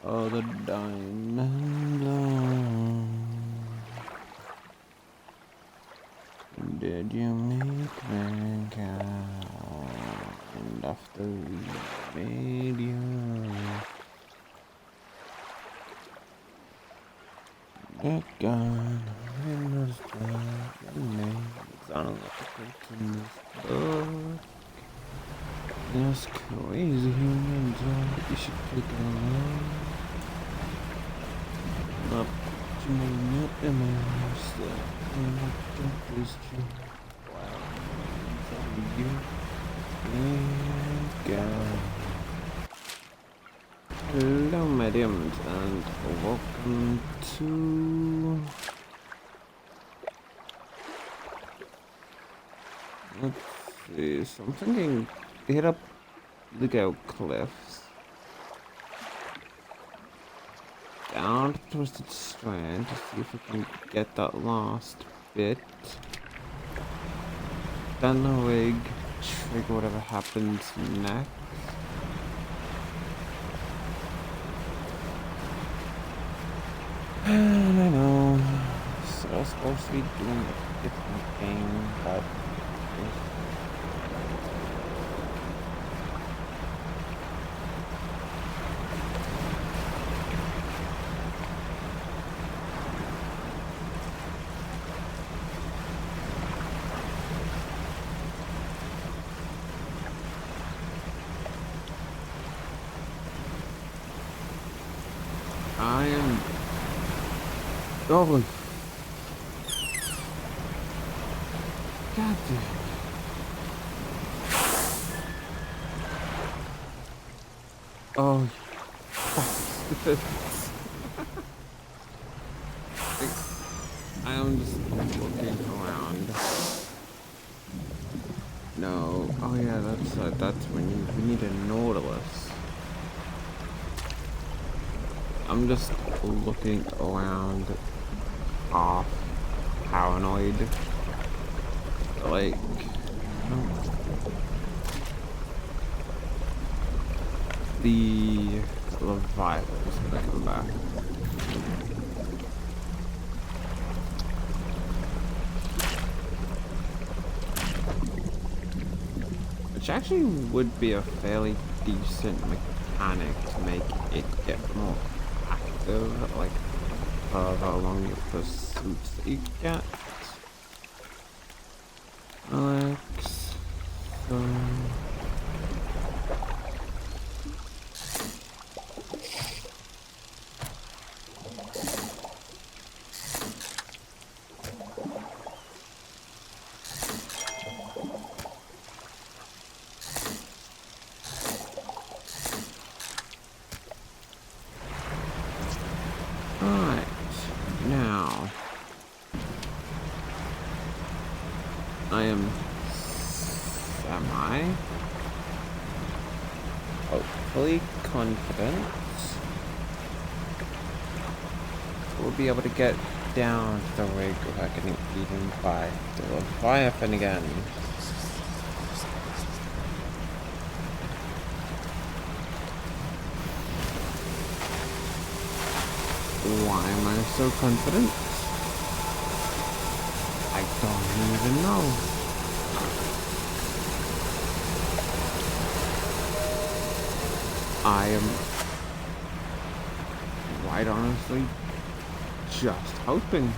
Oh, the diamond line. Did you make me count after we made you? That gun, windows black, your name's on the curtains, book. There's crazy humans, you should take a look. Up, you may not immerse that in the darkest true. Wow, you ain't gone. Hello, mediums, and welcome to. Let's see, so I'm thinking hit up Lookout Cliffs, down to Twisted Strand to see if we can get that last bit. Then the rig, trigger whatever happens next. And I know, so I'm supposed to be doing a different thing, but I am going. God damn. Oh, I am just looking around. No. Oh yeah, that's when we need a Nautilus. I'm just looking around, half paranoid. Like, the Leviathan is gonna come back. Which actually would be a fairly decent mechanic to make it get more active, like further along your pursuits that you get. Alex, Alright, now I am hopefully confident we'll be able to get down to the rig without getting eaten by the Leviathan again. Why am I so confident? I don't even know. I am quite honestly just hoping.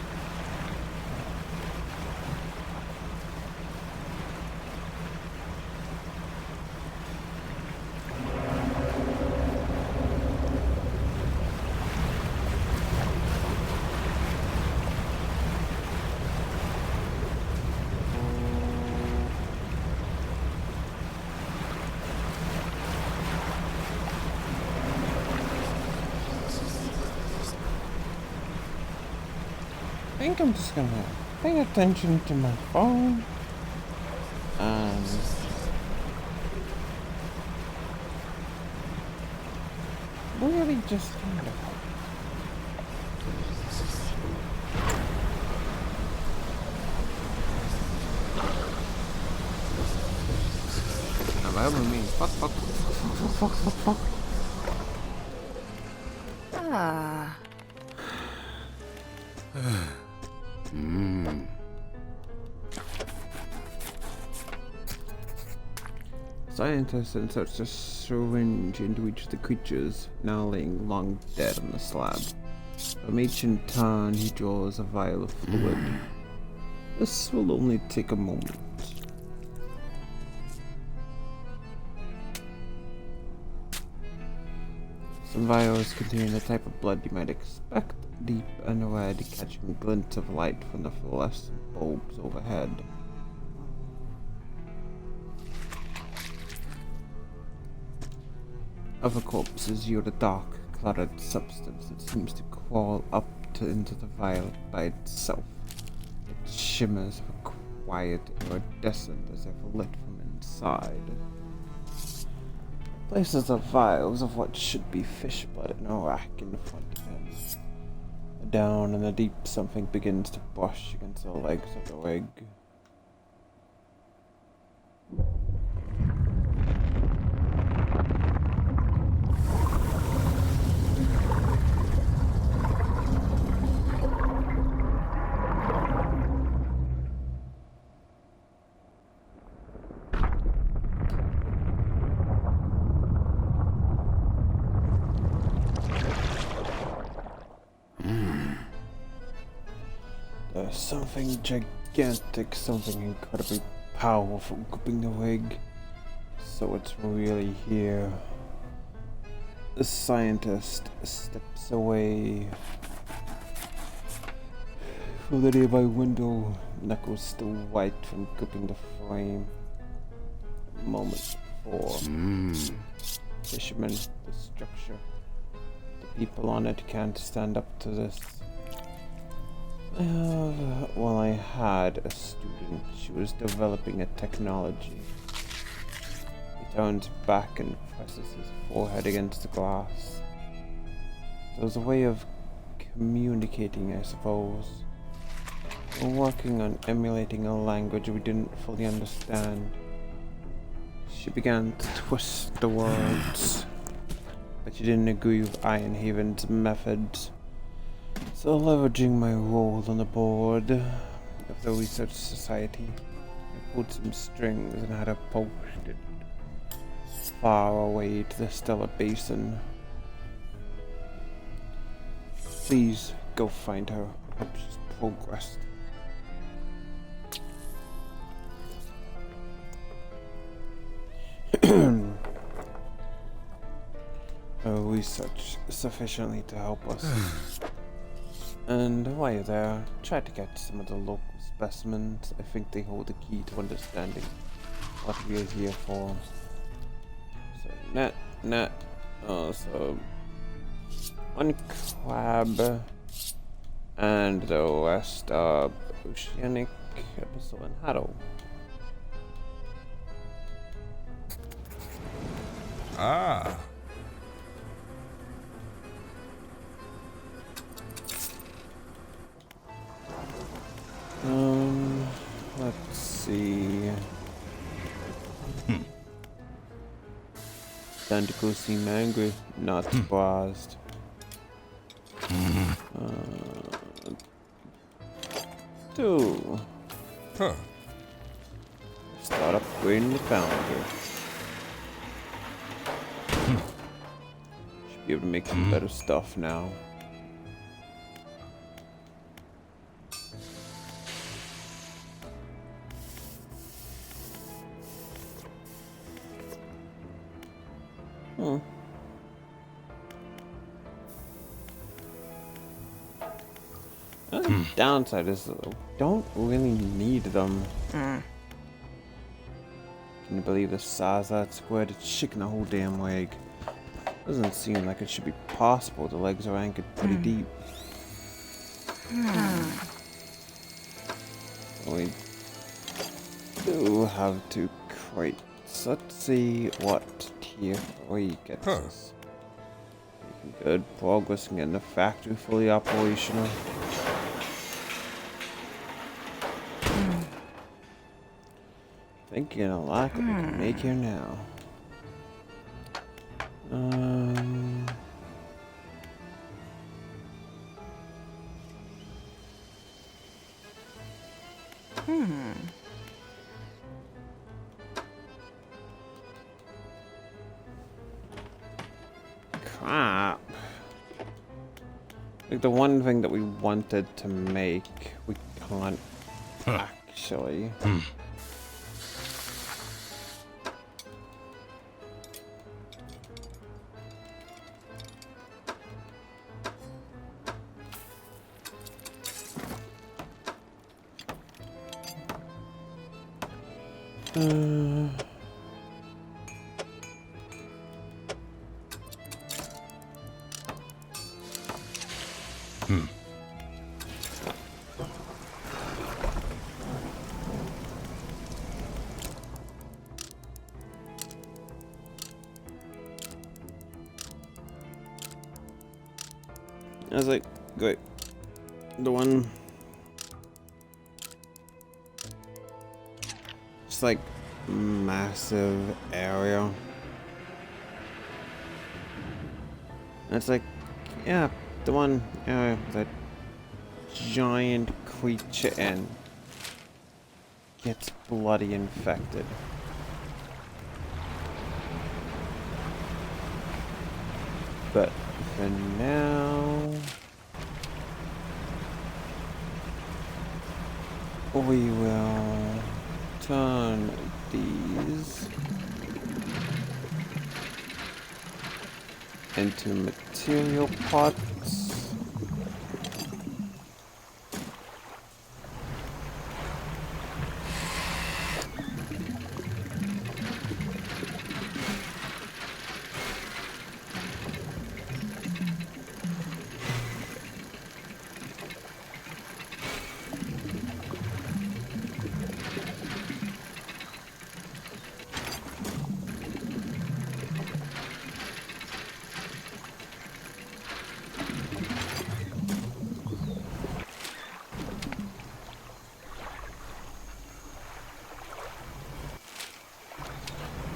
I think I'm just gonna pay attention to my phone and really just kind of I mean fuck. Ah. Scientists insert a syringe into each of the creatures, now laying long dead on the slab. From each in turn, he draws a vial of fluid. This will only take a moment. Some vials contain the type of blood you might expect, deep and red, catching glints of light from the fluorescent bulbs overhead. Other corpses yield a dark, cluttered substance that seems to crawl up into the vial by itself. It shimmers with a quiet iridescent as if lit from inside. Places the vials of what should be fish blood in a rack in front of him. Down in the deep, something begins to brush against the legs of the rig. There's something gigantic, something incredibly powerful gripping the rig. So it's really here. The scientist steps away from the nearby window, knuckles still white from gripping the frame. A moment before. Fisherman, the structure. The people on it can't stand up to this. Well, I had a student. She was developing a technology. He turns back and presses his forehead against the glass. It was a way of communicating, I suppose. We're working on emulating a language we didn't fully understand. She began to twist the words, but she didn't agree with Ironhaven's methods. So, leveraging my role on the board of the Research Society, I pulled some strings and had her posted far away to the Stellar Basin. Please go find her. I hope she's progressed. Research sufficiently to help us. And while you're there, try to get some of the local specimens. I think they hold the key to understanding what we are here for. So, so one crab, and the rest are oceanic episode and Haddle. Ah. Let's see. Tentacles seem angry, not surprised. Two. Huh. Start upgrading the foundry. Should be able to make some better stuff now. The downside is don't really need them. Can you believe the size of that squid? It's shaking the whole damn leg. Doesn't seem like it should be possible. The legs are anchored pretty deep. We do have two crates. Let's see what tier 3 gets us. Making good progress in getting the factory fully operational. Thinking a lot that we can make here now. Crap. Like the one thing that we wanted to make, we can't actually. I was like, great. The one. Just like massive area. And it's like, yeah, the one area with a giant creature in gets bloody infected. But for now, we will turn these into material pots.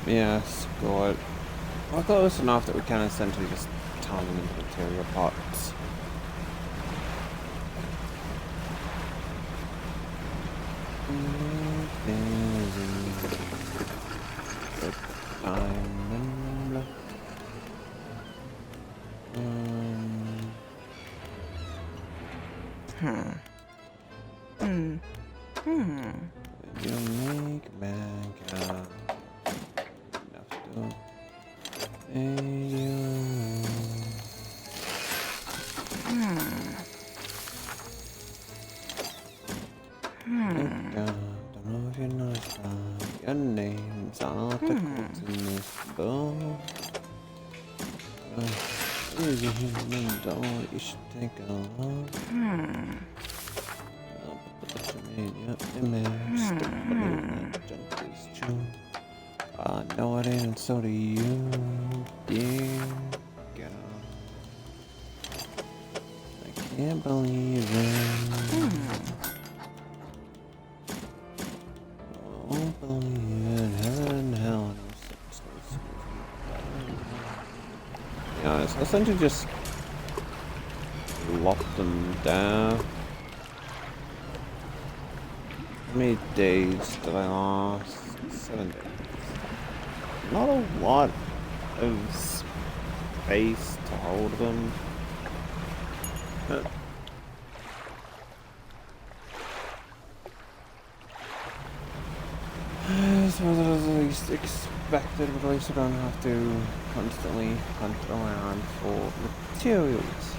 Yes, good. We're close enough that we can essentially just turn them into material pots. You make Minecraft. Don't know if you noticed that your name's articles in this book. Is a human doll you should take a look. I'll put the media image. Stick believe that junk is true. I know it ain't, and so do you, dear girl. I can't believe it. I won't believe it. Heaven and hell. Yeah, it's essentially just lock them down. How many days did I last? 7 days. Not a lot of space to hold them. But as was at least expected, but at least I don't have to constantly hunt around for materials.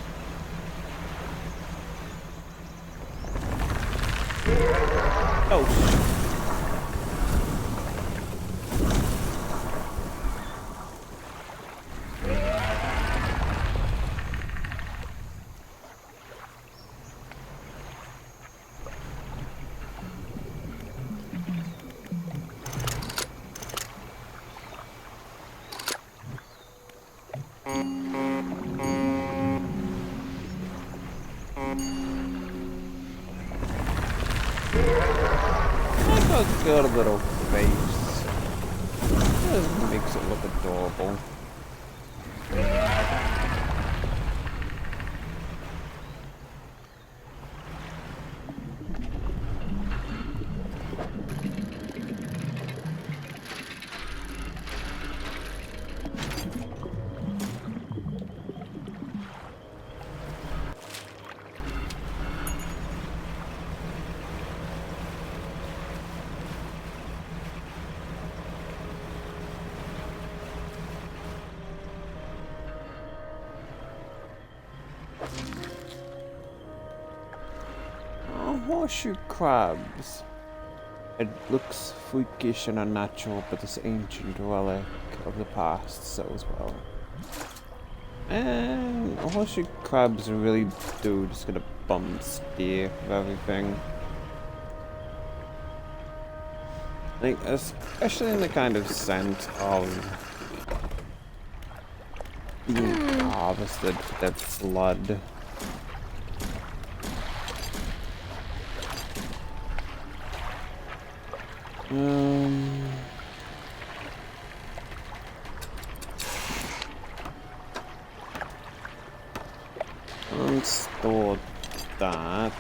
Oh, I got a little face. It makes it look adorable. horseshoe crabs. It looks freakish and unnatural, but this ancient relic of the past sells well. And horseshoe crabs really do just get a bum steer of everything. Like, especially in the kind of scent of being harvested for their blood. Let's store that.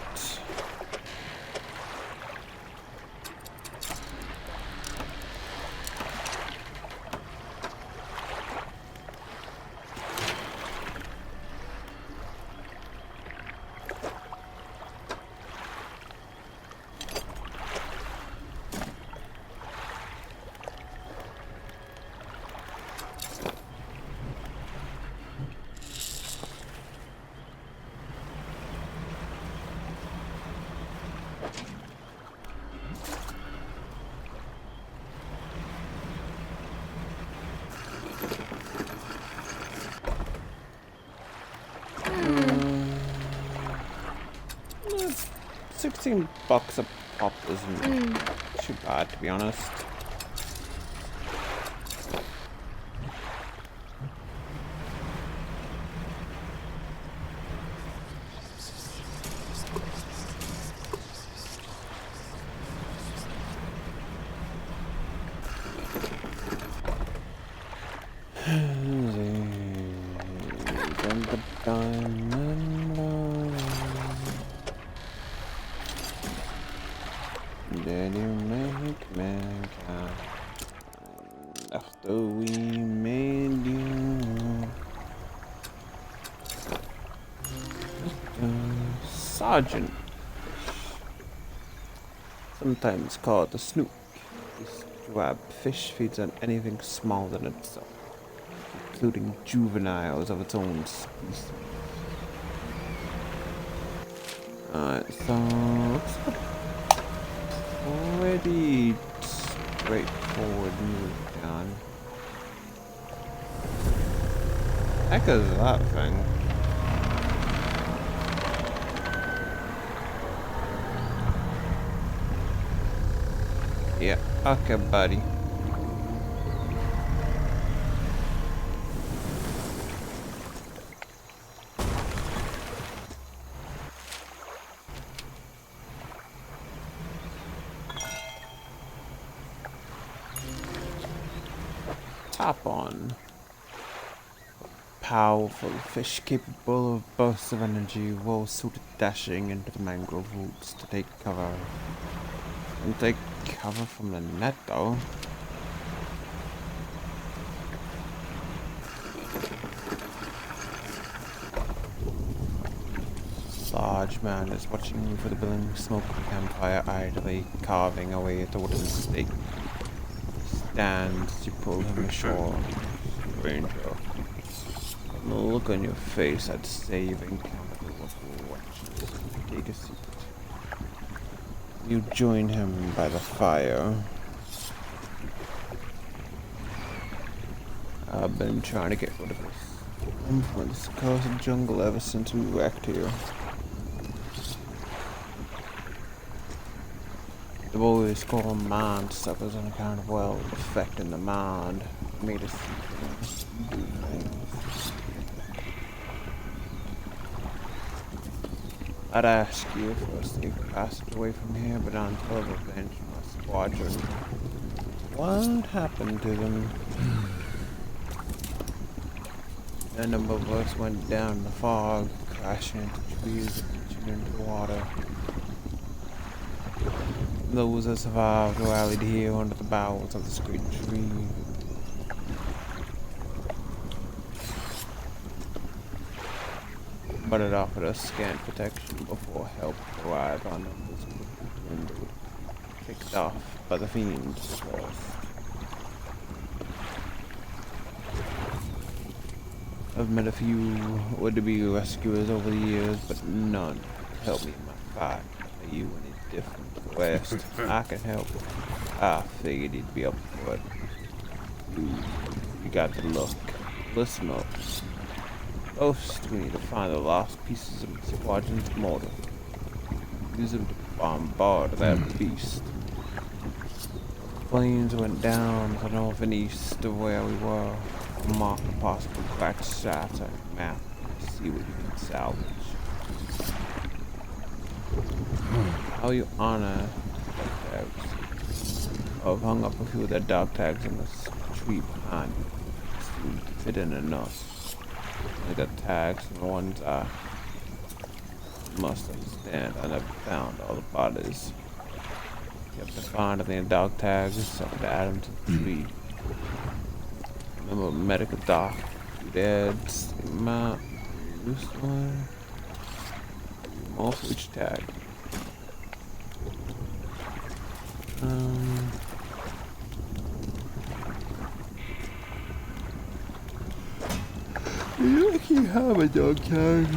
$16 a pop isn't too bad, to be honest. Did you make mankind after we made you? Sergeant fish, sometimes called the snook. This crab fish feeds on anything smaller than itself, including juveniles of its own species. Alright, so looks like pretty straightforward move, John. Heck is that thing? Yeah, okay, buddy. Tap on. Powerful fish capable of bursts of energy, well suited dashing into the mangrove roots to take cover. And take cover from the net though. Large man is watching for the billowing smoke of the campfire, idly carving away at the wooden stake. Stands as you pull him ashore. Ranger. From the look on your face, I'd say you've encountered what watches. Take a seat. You join him by the fire. I've been trying to get rid of this influence across the jungle ever since we wrecked here. The boys call them mind suckers on account of, well, affecting the mind. Made us do things. I'd ask you for a safe passage away from here, but until I've avenged my squadron. What happened to them? A number of us went down in the fog, crashing into trees and pitching into the water. Those that survived rallied here under the boughs of this great tree. But it offered us scant protection before help arrived on numbers dwindled, picked off by the fiends first. I've met a few would-be rescuers over the years, but none could help me in my fight Are you any different, West? I can help. I figured he'd be up for it. You got the look. Listen up. First, we need to find the lost pieces of the squadron's motor. Use them to bombard that beast. Planes went down to north and east of where we were. Mark a possible cracked shatter map. See what you can salvage. How you honor dog tags? I've hung up a few of their dog tags in this tree behind you. Seem to fit in enough. I got tags and the ones I must understand. I never found all the bodies. You have to find any dog tags so I could add them to the tree. Remember medical doc, dad's map, this one, more for each tag. You actually have a dog tag.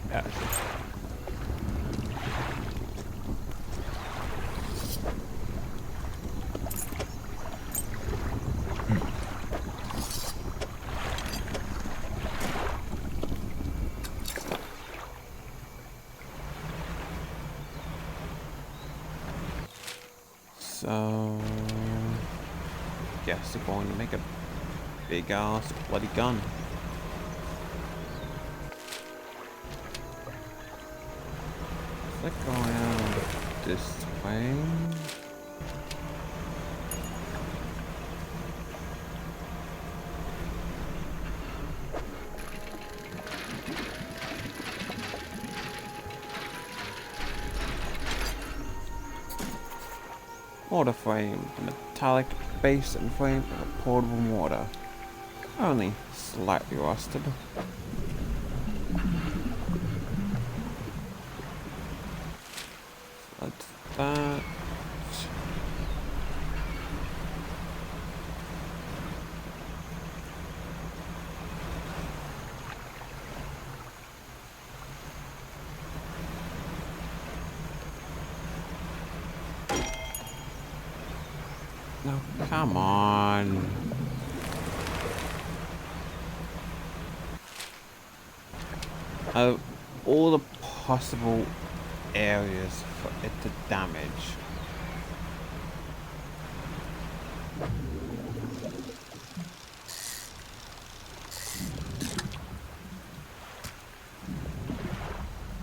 Yeah. So, guess they're going to make a big ass bloody gun. Let's go around this way. Water frame, a metallic base and frame for portable water. Only slightly rusted. That's that. No, come on. All the possible areas for it to damage.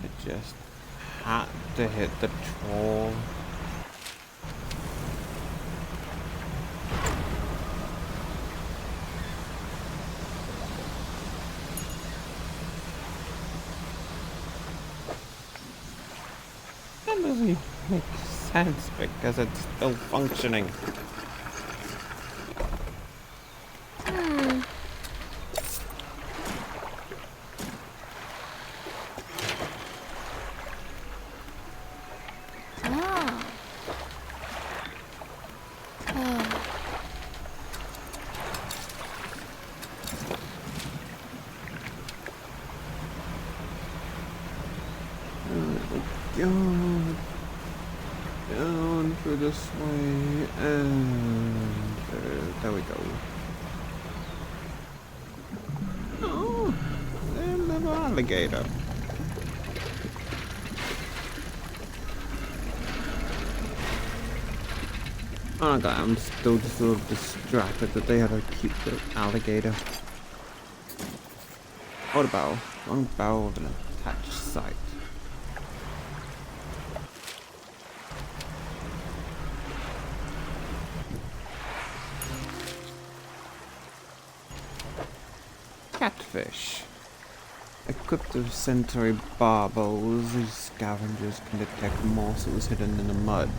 It just had to hit the troll. That doesn't make sense because it's still functioning. God. Down for this way, and there we go. Oh, there's a little alligator. Oh god, I'm still just a little distracted that they had a cute little alligator. What about one barrel of an attached sight? Catfish. Equipped with sensory barbels, these scavengers can detect morsels hidden in the mud.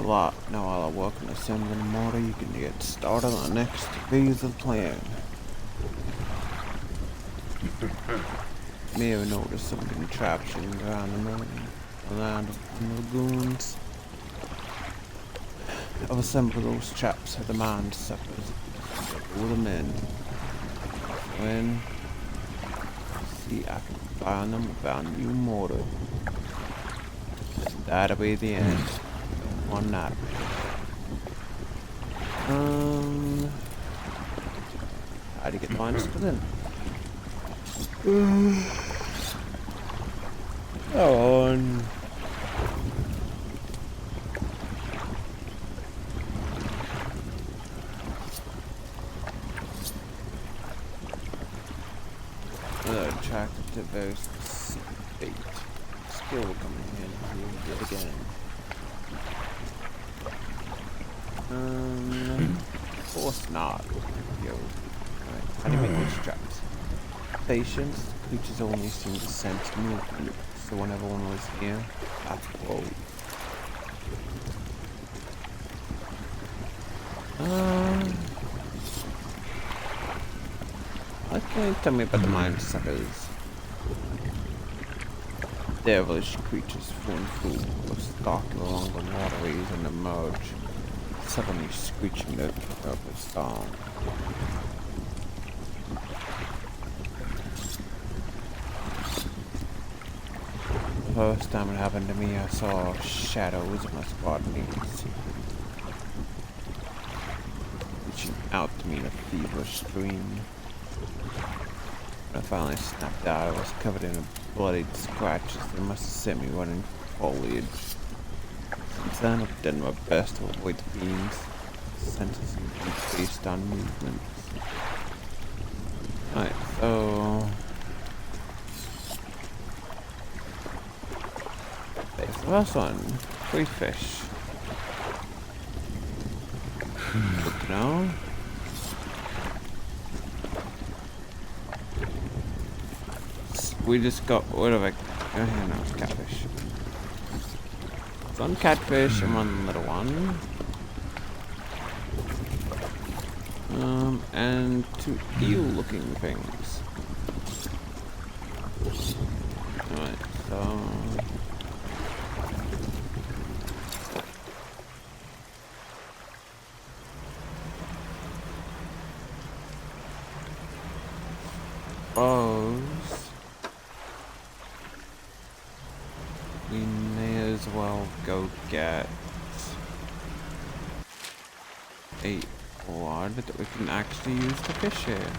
lot. Now while I work on assembling the motor, you can get started on the next phase of the plan. You may have noticed some contraptions around the moon, around the lagoons. I've assembled those traps for the mine suckers. Pull them in. When see I can find them without a new motor. That'll be the end. On that. How do you get the mine still in? Go on. Attracted to very specific skill coming in here yet again. Of course not. Yo. Right. How do you make these traps? Patience, creatures only seem to sense movement, so when everyone was here, I whoa. What can you tell me about the mine suckers? Devilish creatures full and full of stalking along the waterways and emerge, suddenly screeching their purple song. The first time it happened to me, I saw shadows of my spotted knees, reaching out to me in a feverish scream. When I finally snapped out, I was covered in bloodied scratches that must have sent me running foliage. Since then, I've done my best to avoid the fiends, sentencing them based on movements. Right, so... there's the first one. 3 fish. Good to know. We just got rid of a catfish. One catfish and one little one. And 2 eel-looking things. Alright, so... we may as well go get a rod that we can actually use to fish here.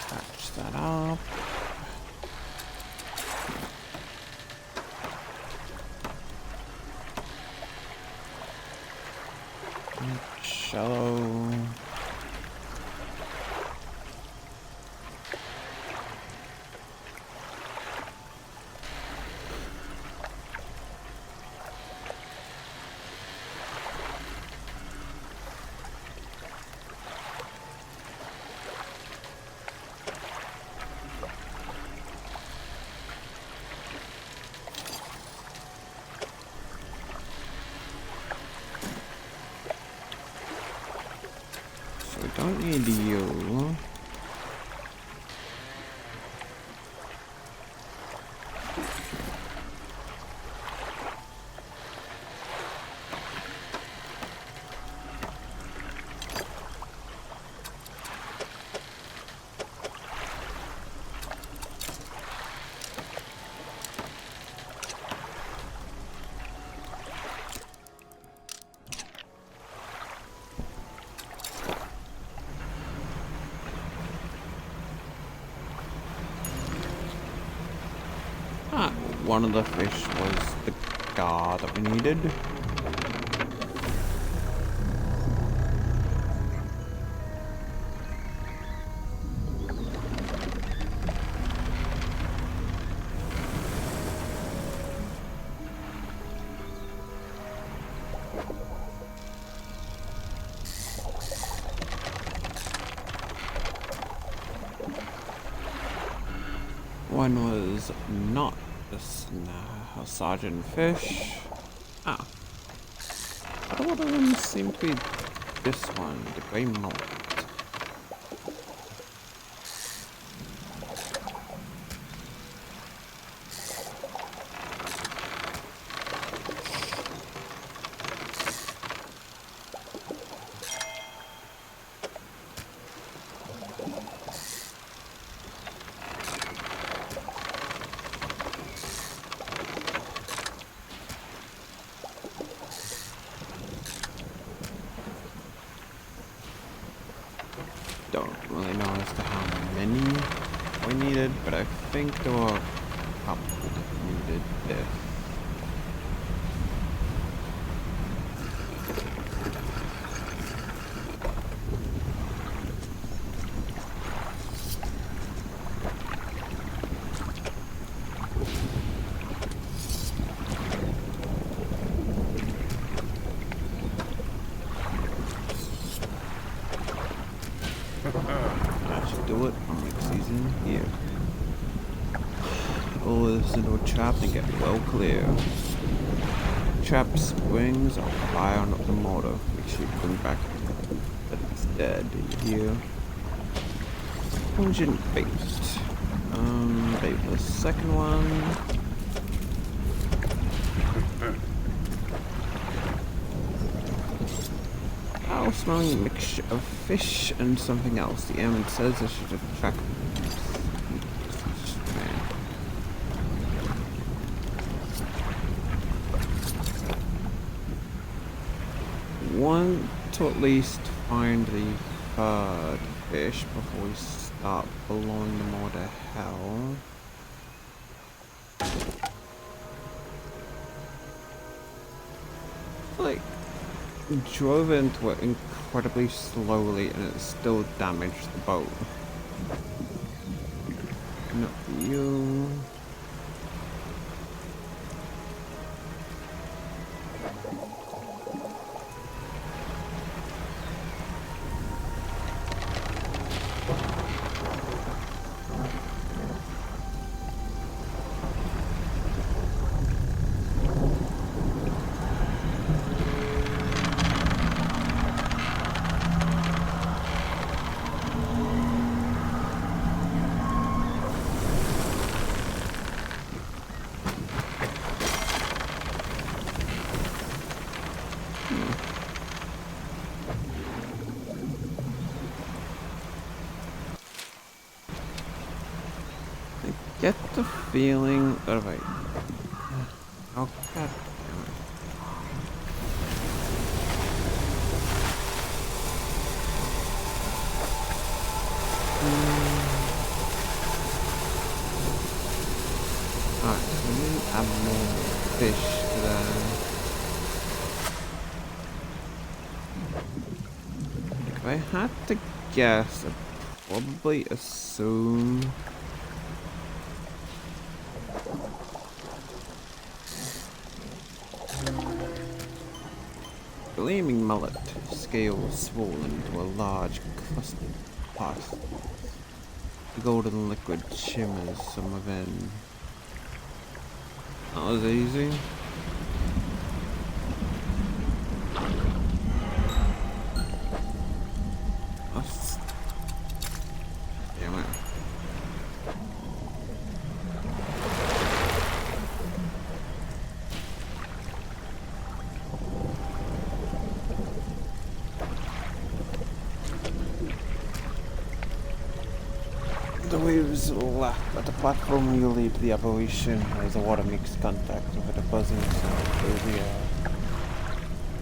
Patch that up. Shallow. We don't need you. One of the fish was the guard that we needed. one was not a sergeant fish. Ah, other one of them seem to be this one, the grey mullet. Don't really know as to how many we needed, but I think there were a couple that needed this. That should do it for next season here. All this into a trap and get well clear. Trap springs, I'll fire on up the motor. Make sure you bring back that it's dead. You hear? Pungent bait. Bait for the second one. Foul smelling mixture of fish and something else. The airman says I should attract want to at least find the third fish before we start blowing them all to hell. Like, drove into it incredibly slowly and it still damaged the boat. Not you. Get the feeling that I... Oh, god damn it. Alright, so we need to add more fish to that. If I had to guess, I'd probably assume... Gleaming mullet, scales swollen to a large clustered pus. The golden liquid shimmers from within. That was easy. That's... Damn it. The waves lap at the platform you leave the apparition as the water makes contact with the buzzing sound through the air.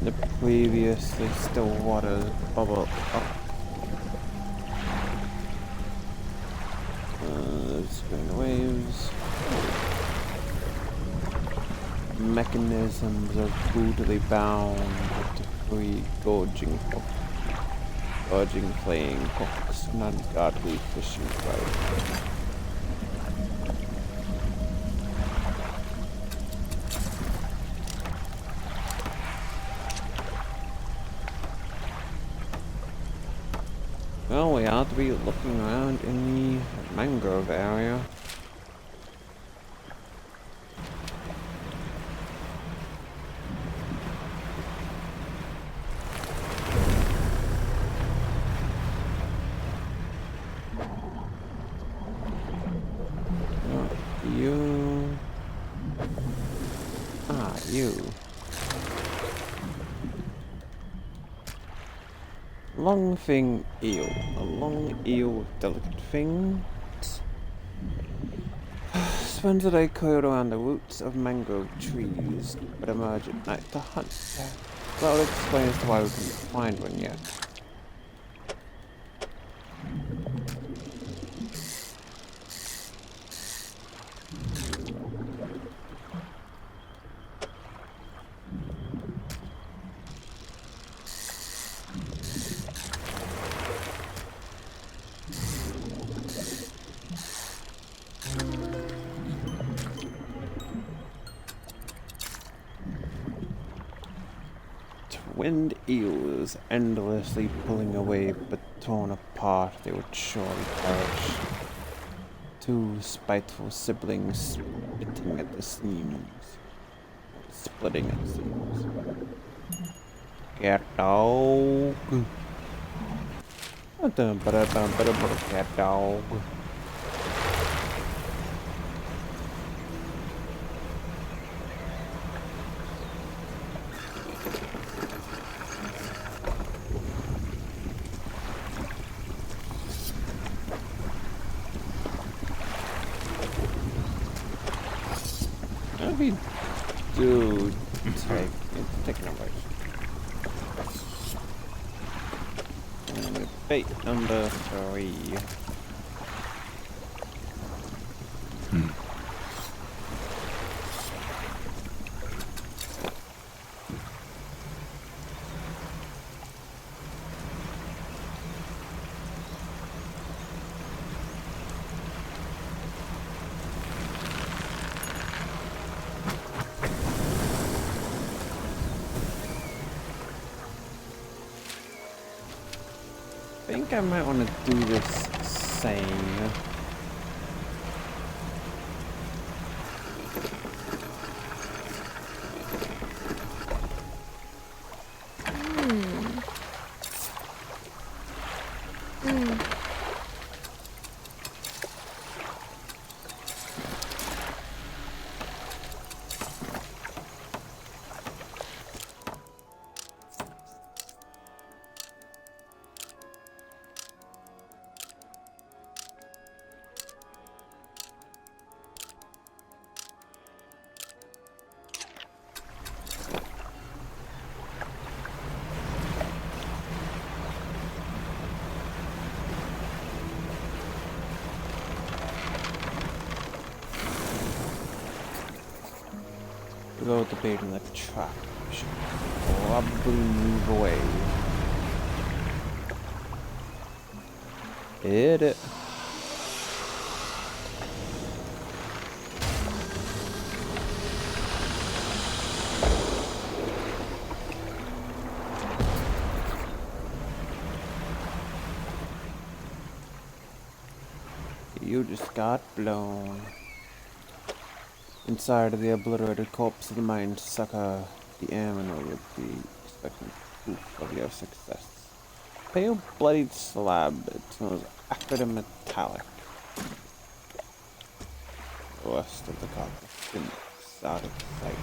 The previously still water bubble up. Spinning waves. Mechanisms are brutally bound with the free gorging hook. Urging playing hooks, not godly fishing fight. Well, we ought to be looking around in the mangrove area. you. You. Long fin eel. A long eel with delicate fins. Spends the day coiled around the roots of mangrove trees, but emerge at night to hunt. Well, that explains why we couldn't find one yet. Twinned eels endlessly pulling away, but torn apart they would surely perish. Two spiteful siblings splitting at the seams. Splitting at the seams. Cat dog. Cat dog. If we do take numbers. And bait number 3. I think I might want to do this sane. Go the bait in the trap. Should probably move away. Hit it. You just got blown. Inside of the obliterated corpse of the mind sucker, the animal with the expectant proof of your success. Pale bloodied slab, it smells acrid and metallic. The rest of the carcass sinks out of sight.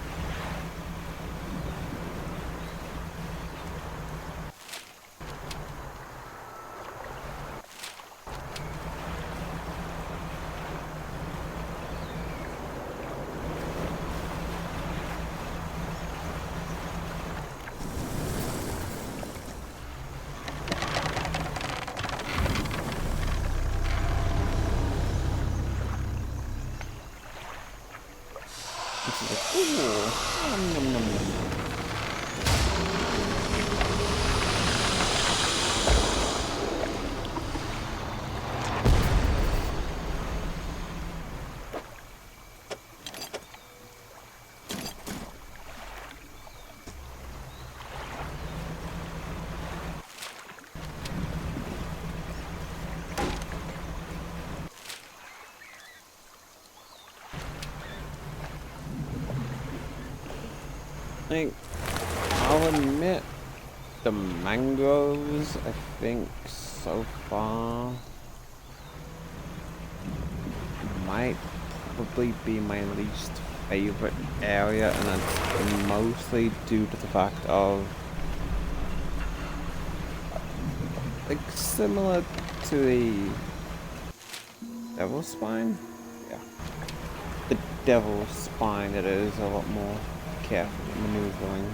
Ooh, nom, nom, nom, nom. I'll admit the mangoes, I think, so far might probably be my least favorite area, and that's mostly due to the fact of, like, similar to the Devil's Spine? Yeah. The Devil's Spine, it is a lot more careful maneuvering.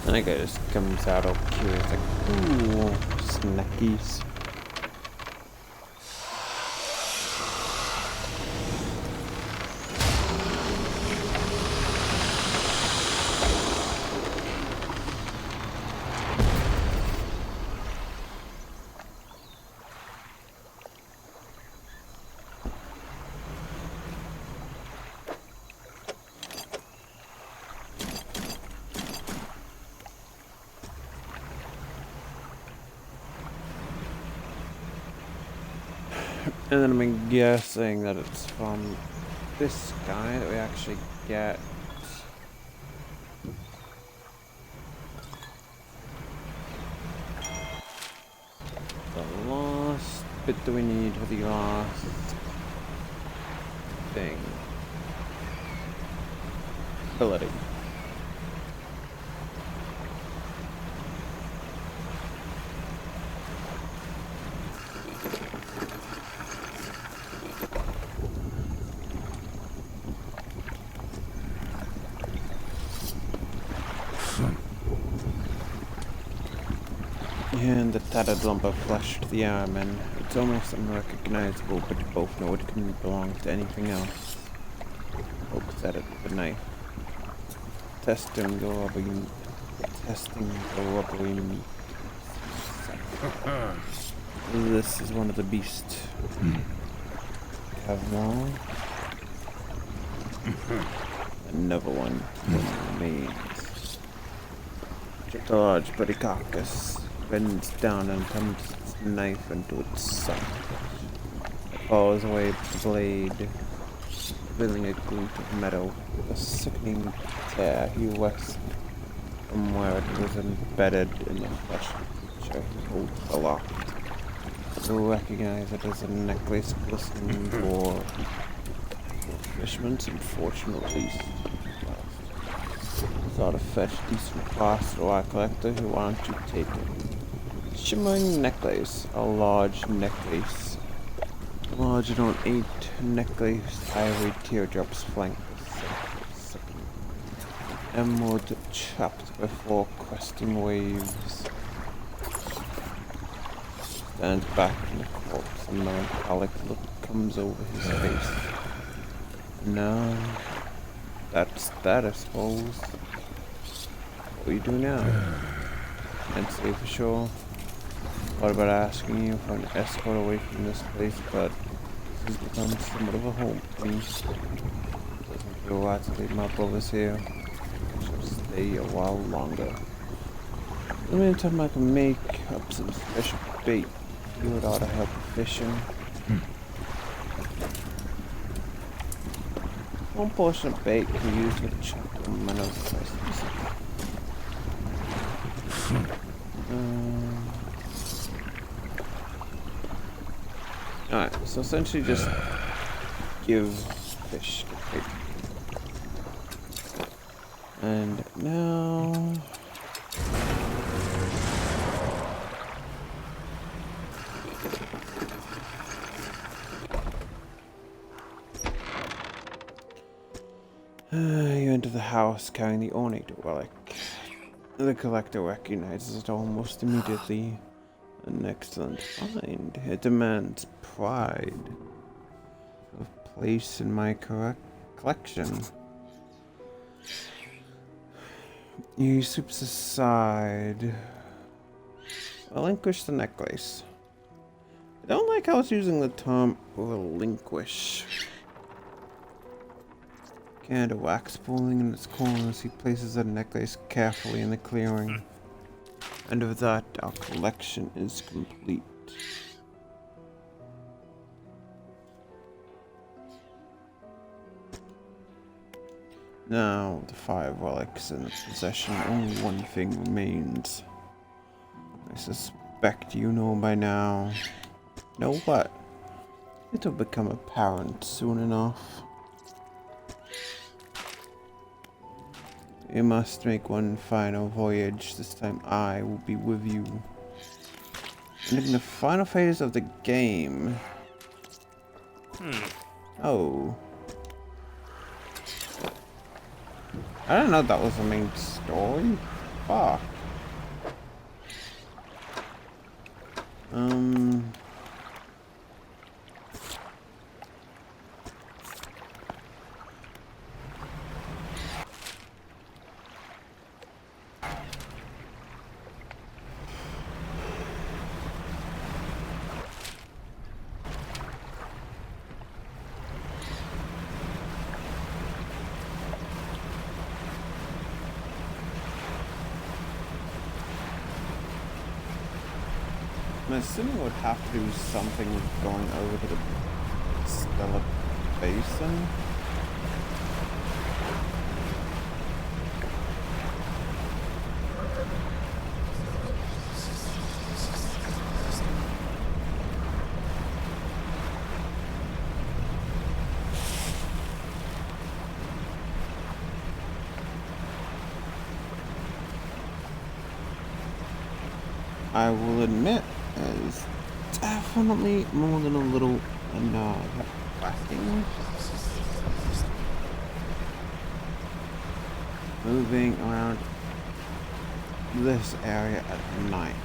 I think it just comes out all curious, like, ooh, snackies. And then I'm guessing that it's from this guy that we actually get the last bit that we need for the last thing. Ability. And the tattered lump of flesh to the arm, and it's almost unrecognizable, but you both know it couldn't belong to anything else. Looks at it with a knife. Testing the rubbery meat. This is one of the beasts. Have more. Another one remains. Just a large bloody carcass bends down and plunges its knife into its side. It falls away with the blade, revealing a glint of metal. A sickening tear he west from where it was embedded in the flesh creature he holds aloft. You'll recognize it as a necklace glistening for Fishman's unfortunate least. Thought to fetch decent price to our collector who wanted to take it. Shimmering necklace, a large necklace. Large and ornate necklace, ivory teardrops flank the emerald chapped before cresting waves. Stands back from the corpse, a melancholic look comes over his face. No, that's that, I suppose. What do you do now? Can't say for sure. What about asking you for an escort away from this place, but this has become somewhat of a home to me. Doesn't feel right to leave my brothers here. I shall stay a while longer. In the meantime, I can make up some special bait. You would ought to help with fishing. One portion of bait can be used with chocolate and other places. Alright, so essentially just give fish bait. And now... you enter the house carrying the ornate relic. The collector recognizes it almost immediately. An excellent find. It demands pride of place in my collection. You sweeps aside. Relinquish the necklace. I don't like how it's using the term relinquish. And a wax pooling in its corners, he places the necklace carefully in the clearing. And with that, our collection is complete. Now, with the 5 relics in its possession, only one thing remains. I suspect you know by now. Know what? It'll become apparent soon enough. We must make one final voyage. This time I will be with you. And in the final phase of the game. Oh. I didn't know that was the main story. Fuck. I'm assuming it would have to do something with going over to the Stellar Basin. I will admit, it's definitely more than a little whacking. Moving around this area at night.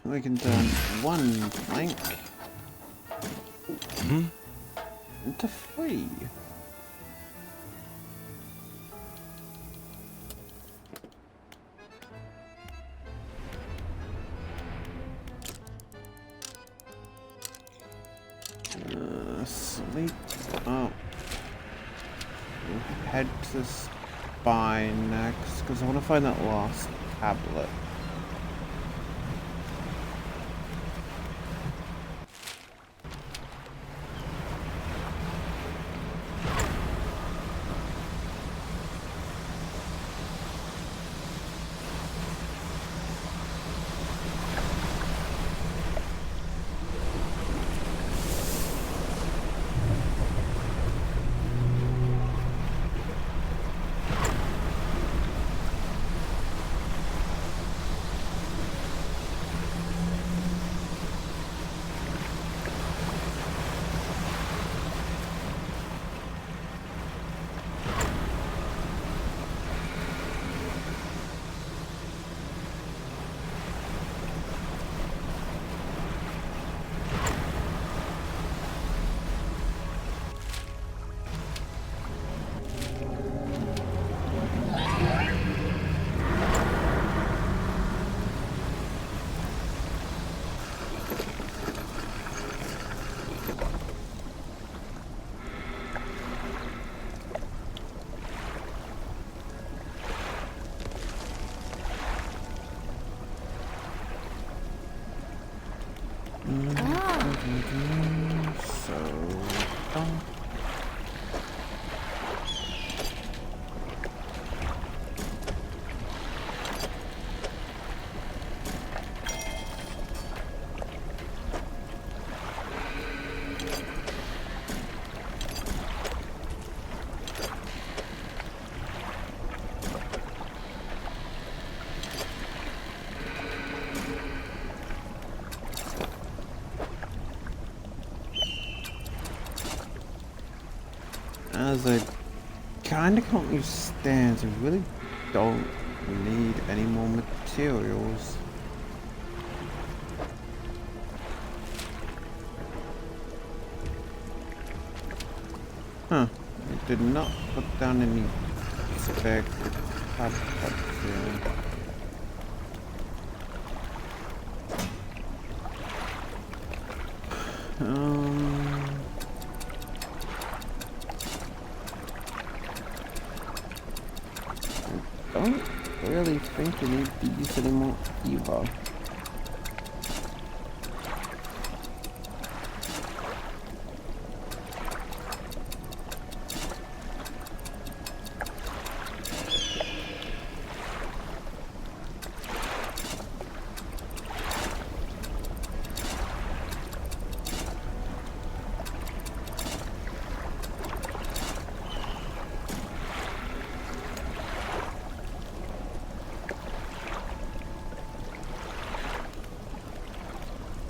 We can turn one plank into 3. Sleep up. We'll head to the spine next, because I want to find that last tablet. So, done. As I kinda can't use stands, I really don't need any more materials. Huh, I did not put down any spare crab pots here. I don't really think I need these anymore either.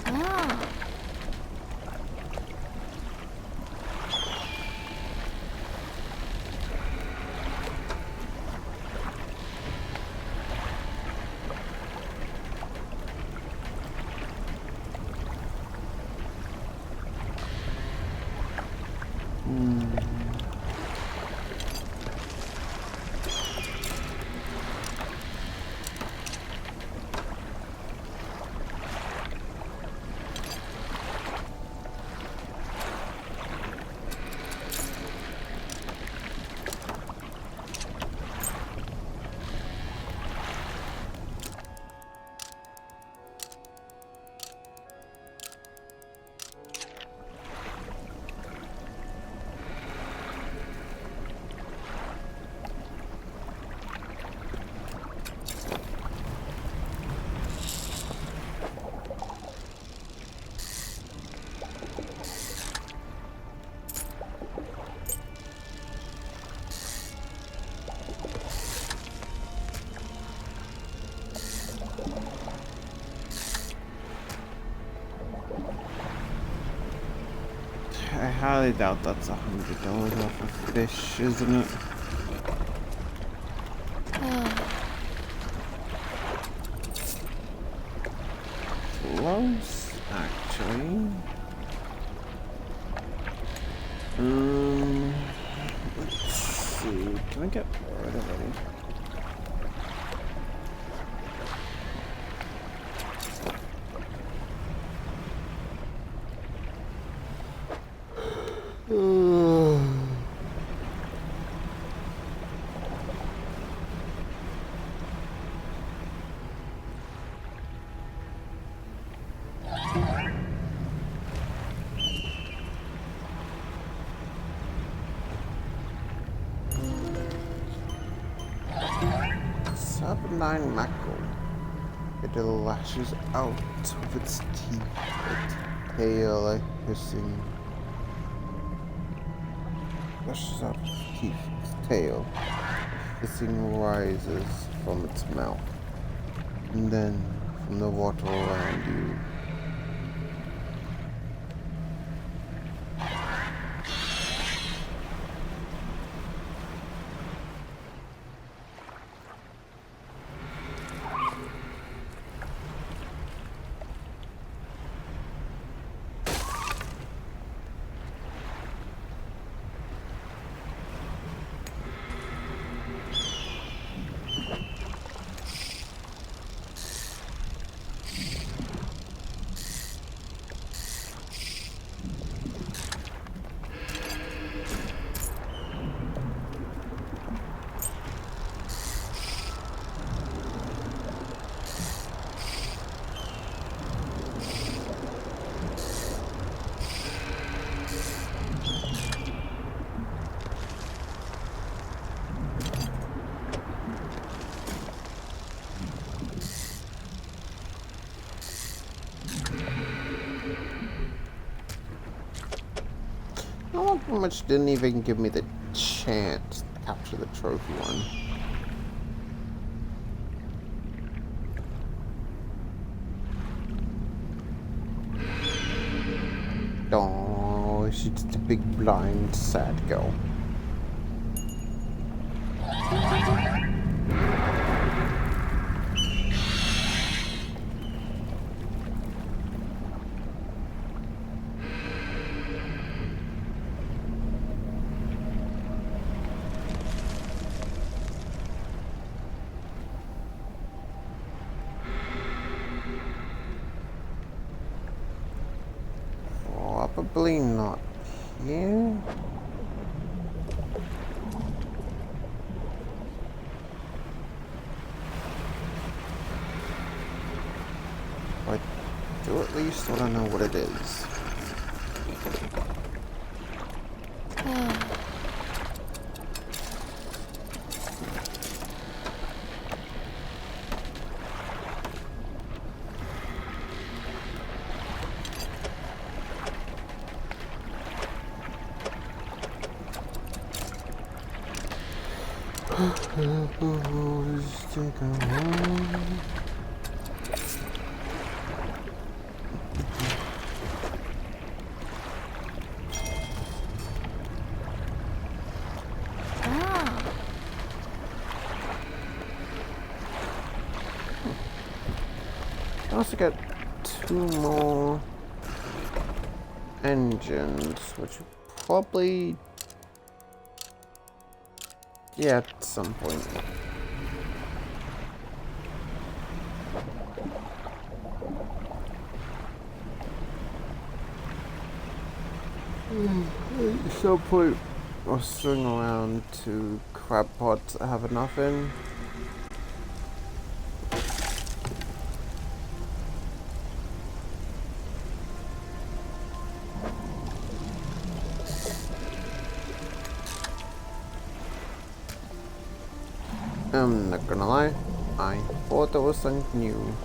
Ah. I highly doubt that's $100 off of fish, isn't it? Close, actually. Let's see. Can I get rid of any? Sabinine mackerel. It lashes out with its teeth, its tail like hissing. Lashes out with its teeth, its tail. Hissing rises from its mouth, and then from the water around you. Well, pretty much didn't even give me the chance to capture the trophy one. Oh, she's just a big blind sad girl. Probably not here. I do at least want to know what it is. Let's take a home. I also got 2 more engines, which probably, yeah, at some point. At some point, I'll swing around to crab pots I have enough in. I'm not gonna lie, I thought there was something new.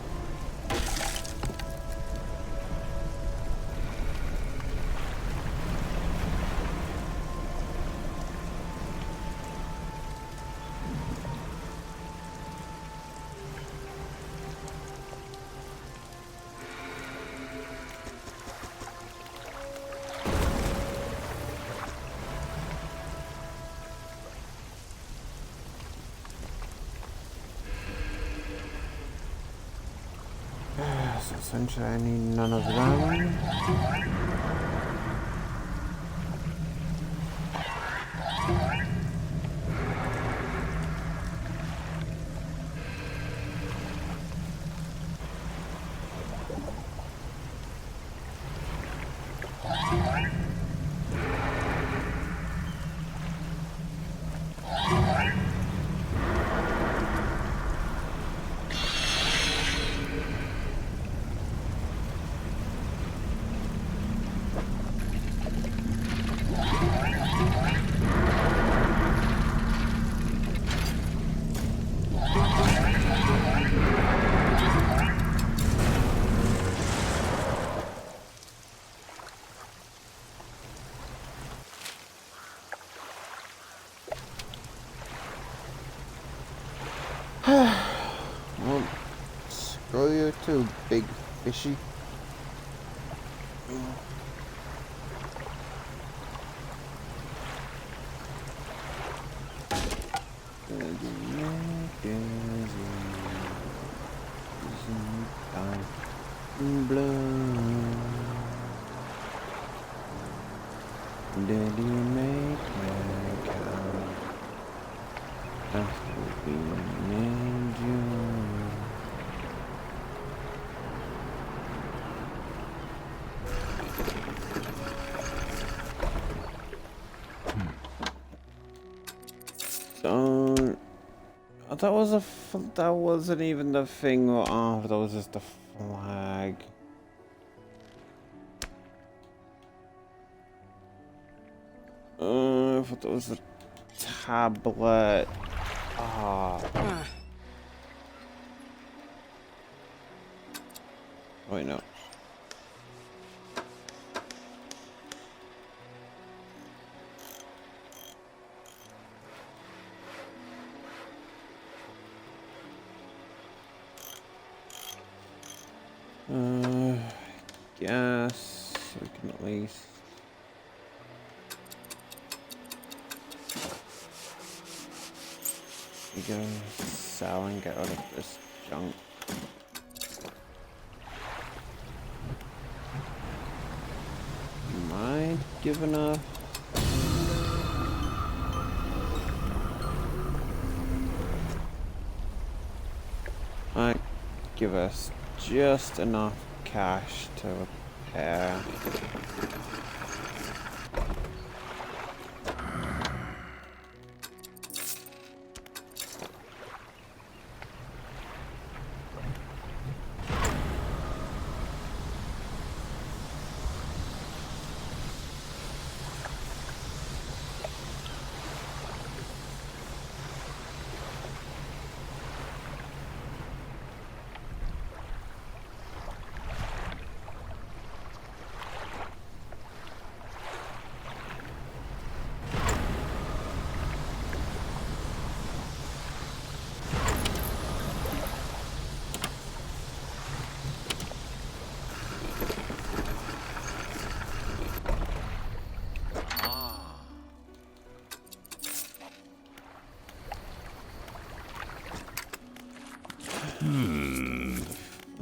So essentially I need none of them. Well, screw you too, big fishy. Did you make my cow? After being named you. So that was that wasn't even the thing. Oh, that was just the flag. I thought that was a tablet. Ah. Wait, no. guess we can at least. We go sell and get rid of this junk. Might give enough. Might give us just enough cash to repair.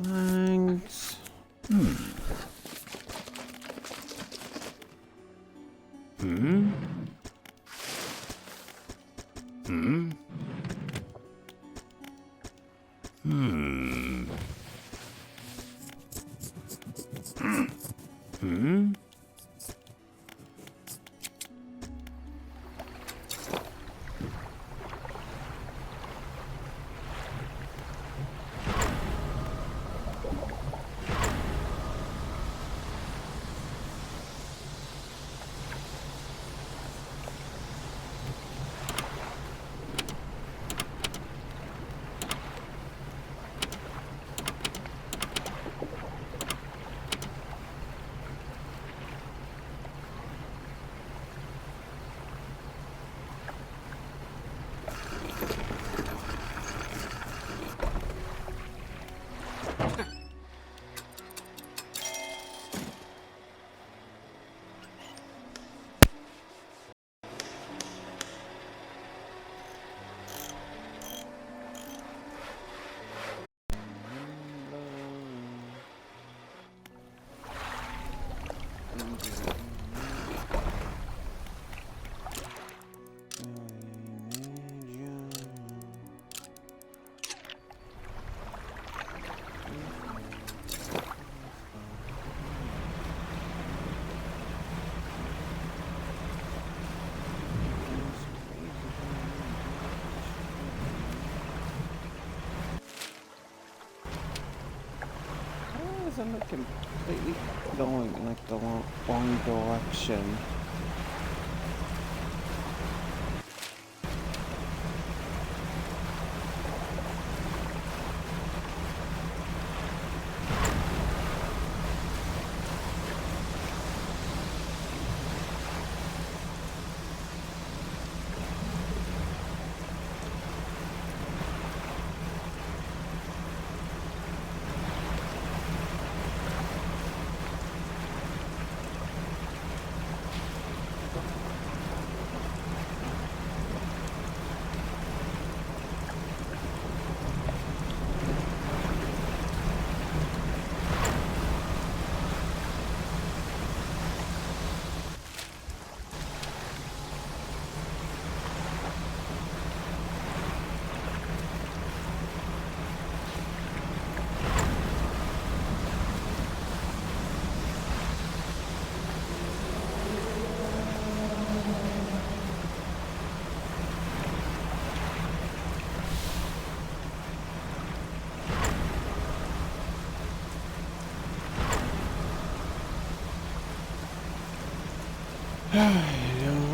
Thanks. I'm not completely going in like the wrong direction.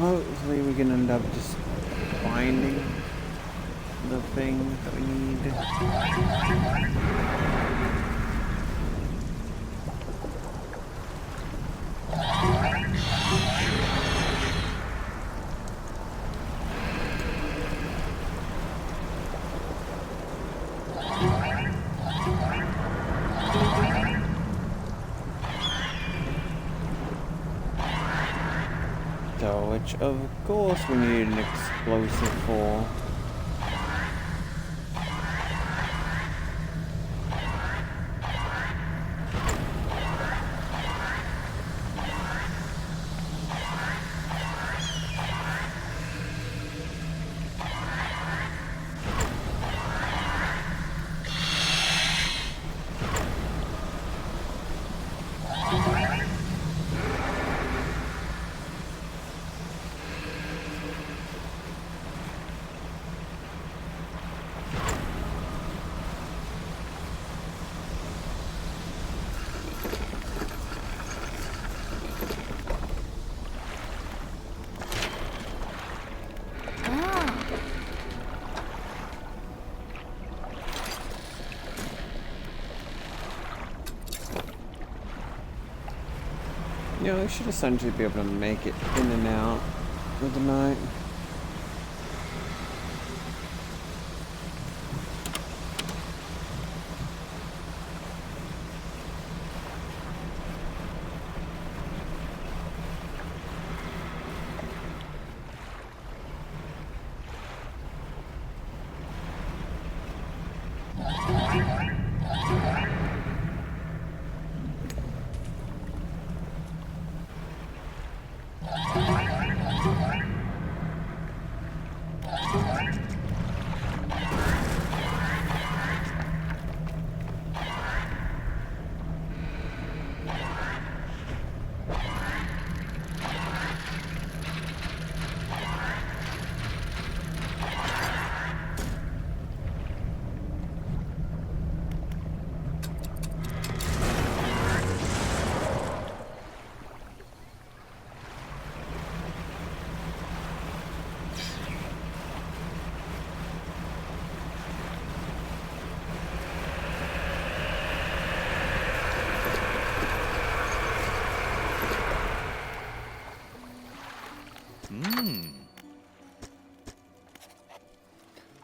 Hopefully we can end up just finding the thing that we need. printer, which of course we need an explosive for. You know, we should essentially be able to make it in and out of the night.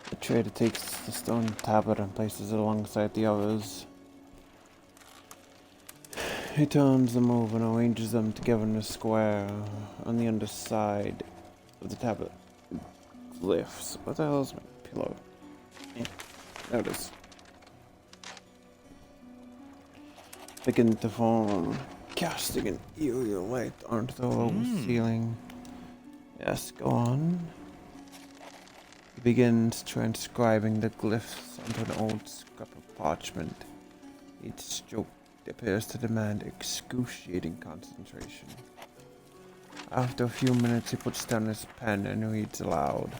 The trader takes the stone tablet and places it alongside the others. He turns them over and arranges them together in a square. On the underside of the tablet, glyphs. What the hell is my pillow? There it is. Begin to form, casting an eerie light onto the lower ceiling. Yes, go on. He begins transcribing the glyphs onto an old scrap of parchment. Each stroke appears to demand excruciating concentration. After a few minutes, he puts down his pen and reads aloud.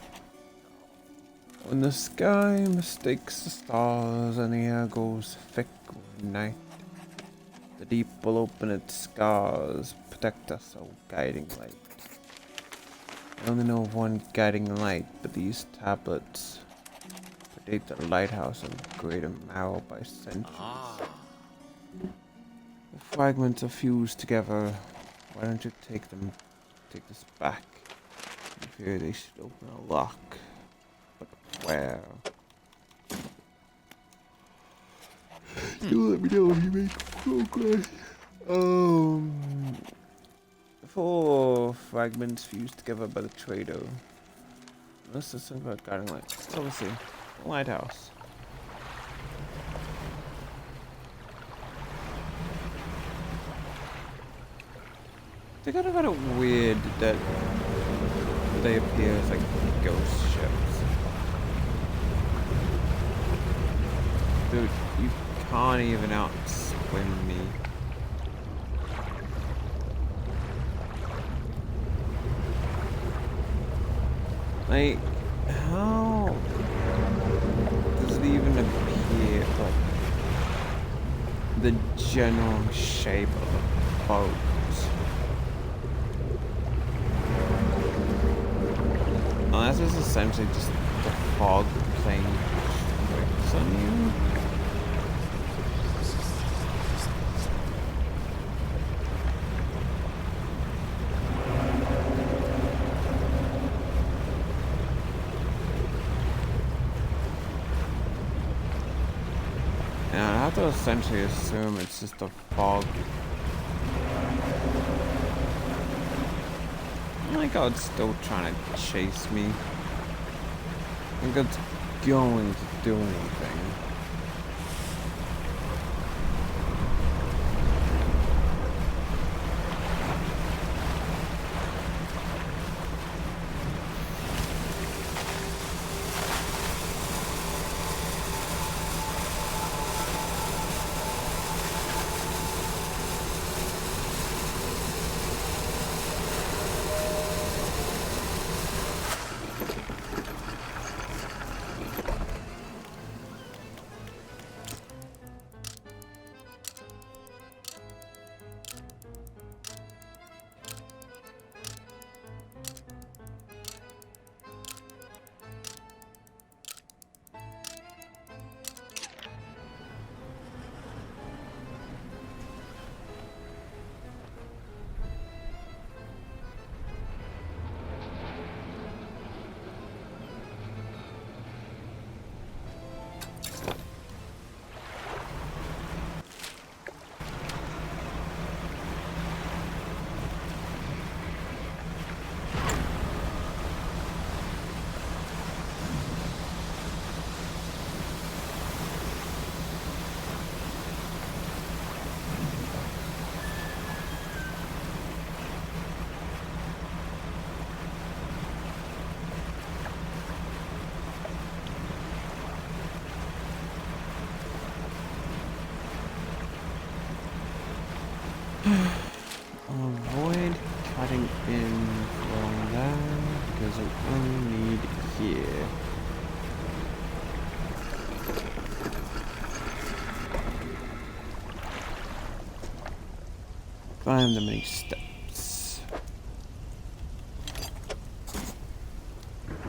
When the sky mistakes the stars and the air grows thick with night, the deep will open its scars, protect us, O guiding light. I only know of one guiding light, but these tablets predate the lighthouse and Greater Marrow by centuries. The fragments are fused together. Why don't you take this back? I fear they should open a lock. But where? You let me know if you make progress. 4 fragments fused together by the trader. This is something about guiding light. So let's see. Lighthouse. They kind of got it weird that they appear as like ghost ships. Dude, you can't even outswim me. Like, how does it even appear like the general shape of a boat? Unless it's essentially just the fog playing tricks on you. Yeah, I have to essentially assume it's just the fog. My god's still trying to chase me. My god's going to do anything. Avoid cutting in from there because we only need here. Climb the many steps.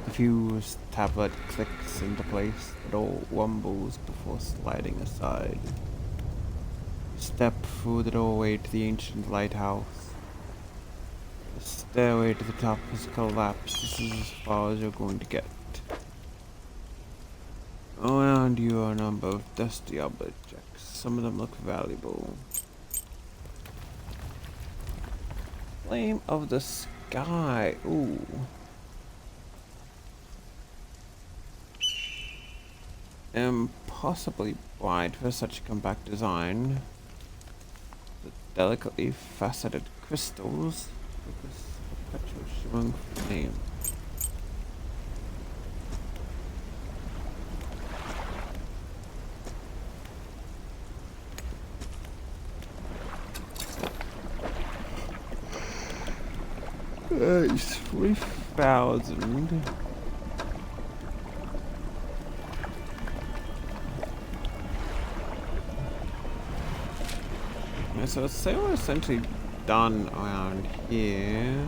The fuse tablet clicks into place, it all wumbles before sliding aside. Step through the doorway to the ancient lighthouse. The stairway to the top has collapsed. This is as far as you're going to get. Around you are a number of dusty objects. Some of them look valuable. Flame of the sky. Ooh. Impossibly bright for such a compact design. The delicately faceted crystals focus a perpetual shimmering flame. It's 3,000. So let's say we're essentially done around here.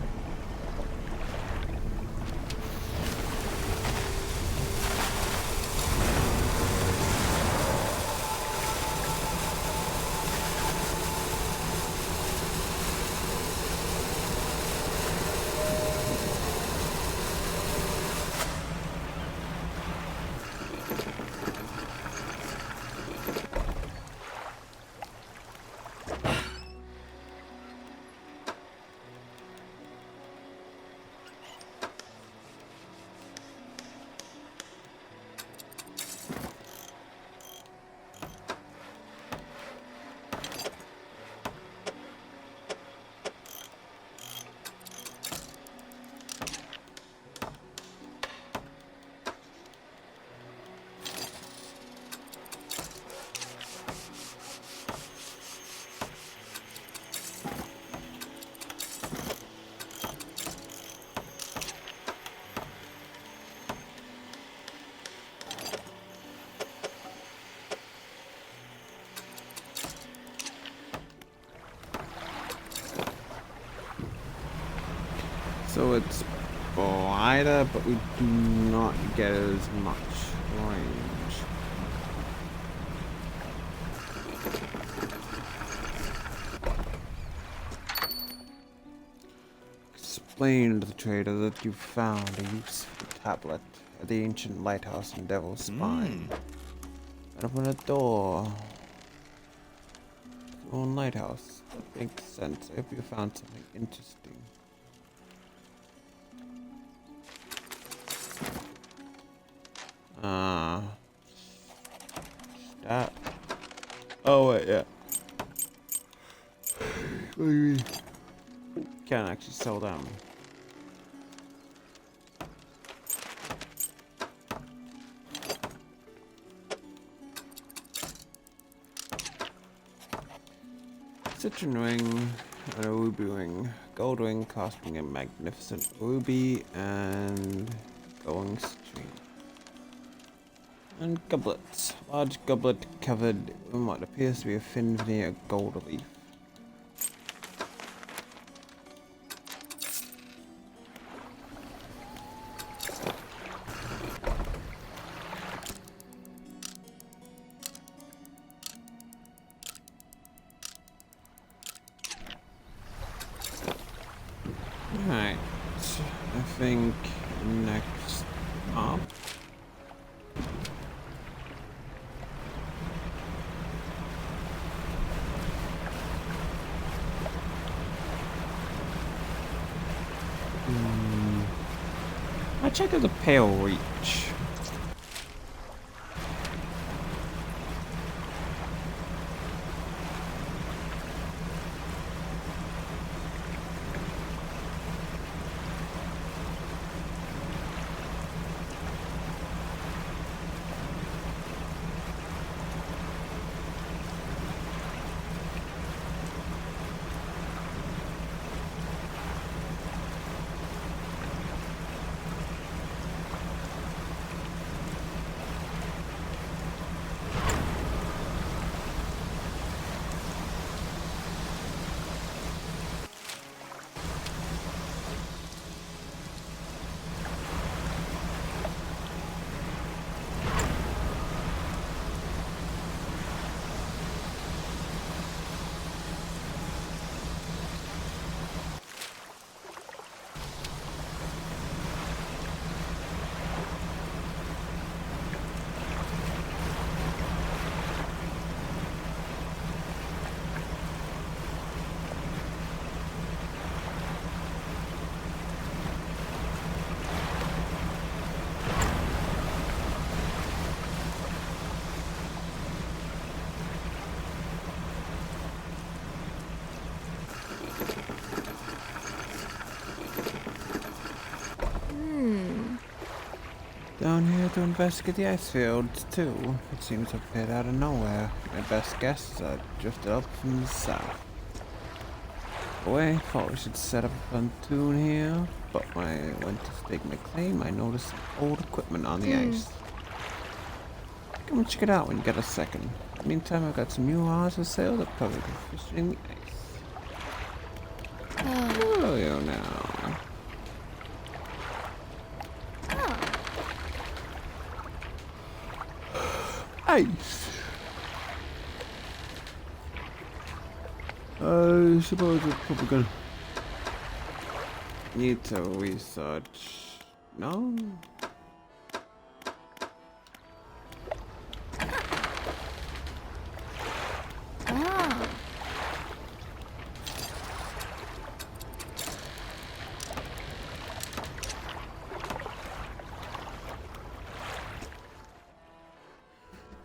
So it's brighter, but we do not get as much range. Explain to the trader that you found a useful tablet at the ancient lighthouse in Devil's Spine. And open a door. Your own lighthouse. That makes sense. I hope you found something interesting. Uh, that. Oh wait, yeah. Maybe can't actually sell them. Citron ring, and a ruby ring. Gold ring costing a magnificent ruby and going stream. And goblets. Large goblet covered in what appears to be a thin veneer gold leaf. Right. I think next up. I checked out the Pale Reach. Down here to investigate the ice fields too. It seems to appear out of nowhere. My best guess is I drifted up from the south. Boy, thought we should set up a pontoon here, but when I went to stake my claim, I noticed some old equipment on the ice. Come and check it out when you get a second. Meantime, I've got some new odds for sale that probably be fishing in the ice. Oh, you now. Ice. I suppose we're probably gonna need to research. No?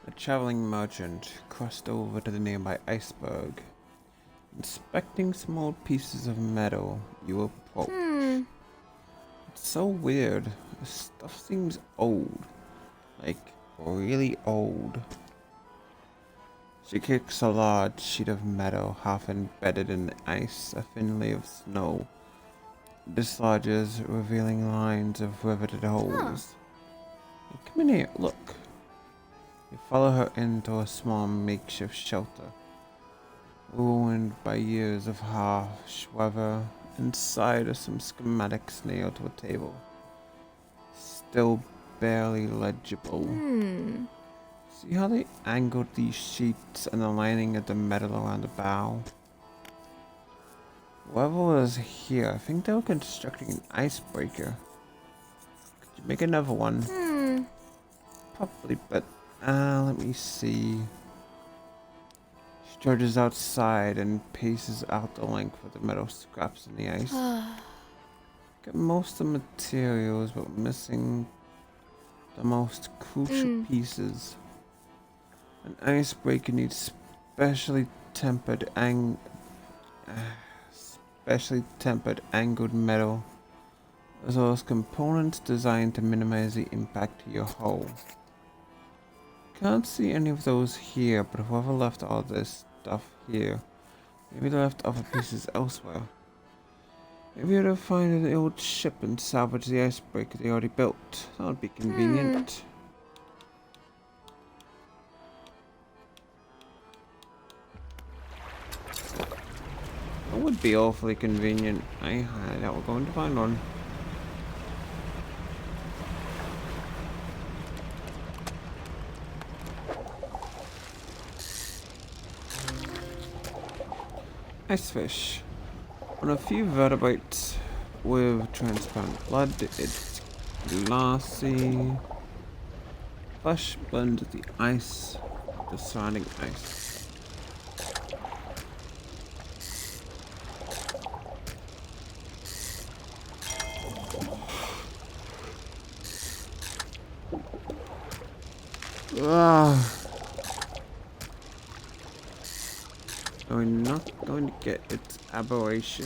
A traveling merchant crossed over to the nearby iceberg. Inspecting small pieces of metal, you approach. It's so weird. This stuff seems old. Like, really old. She kicks a large sheet of metal half embedded in the ice, a thin layer of snow. Dislodges, revealing lines of riveted holes. Come in here, look. You follow her into a small makeshift shelter, ruined by years of harsh weather. Inside are some schematics nailed to a table, still barely legible. See how they angled these sheets and the lining of the metal around the bow? Whoever was here, I think they were constructing an icebreaker. Could you make another one? Probably, but let me see. She charges outside and paces out the length of the metal scraps in the ice. Got most of the materials, but missing the most crucial pieces. An icebreaker needs specially tempered angled metal, as well as components designed to minimize the impact to your hull. Can't see any of those here, but whoever left all this stuff here, maybe they left other pieces elsewhere. Maybe you'd have find an old ship and salvage the icebreaker they already built. That would be convenient. It would be awfully convenient. I highly doubt we're going to find one. Icefish. On a few vertebrates with transparent blood, it's glassy. Flesh blends with the ice, the surrounding ice. We're not going to get its aberration.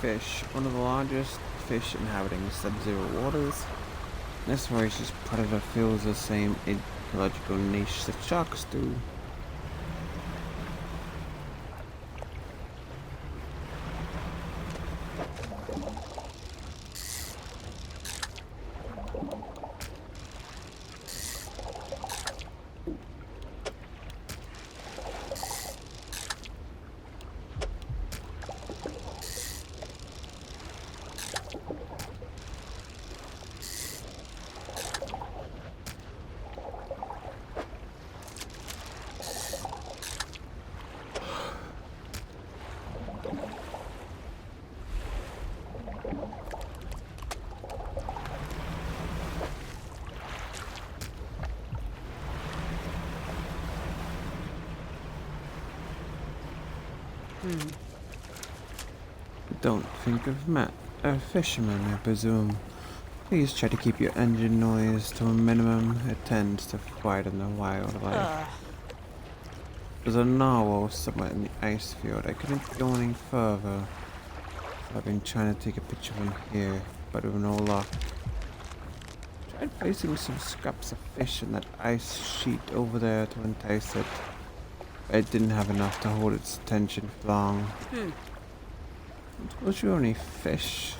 Fish, one of the largest fish inhabiting sub-zero waters. This voracious predator fills the same ecological niche that sharks do. Don't think of Matt, a fisherman, I presume. Please try to keep your engine noise to a minimum. It tends to frighten the wildlife. There's a narwhal somewhere in the ice field. I couldn't go any further. I've been trying to take a picture of him here, but with no luck. Tried placing some scraps of fish in that ice sheet over there to entice it. It didn't have enough to hold its attention for long. Was you only fish?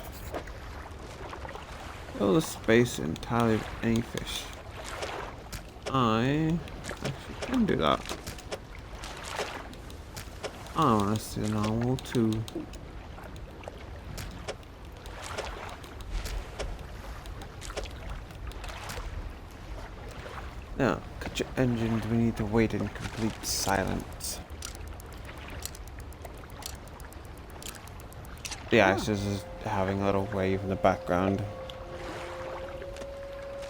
Fill the space entirely with any fish. I actually can do that. I want to see the narwhal too. Now, cut your engines. We need to wait in complete silence. The ice is having a little wave in the background.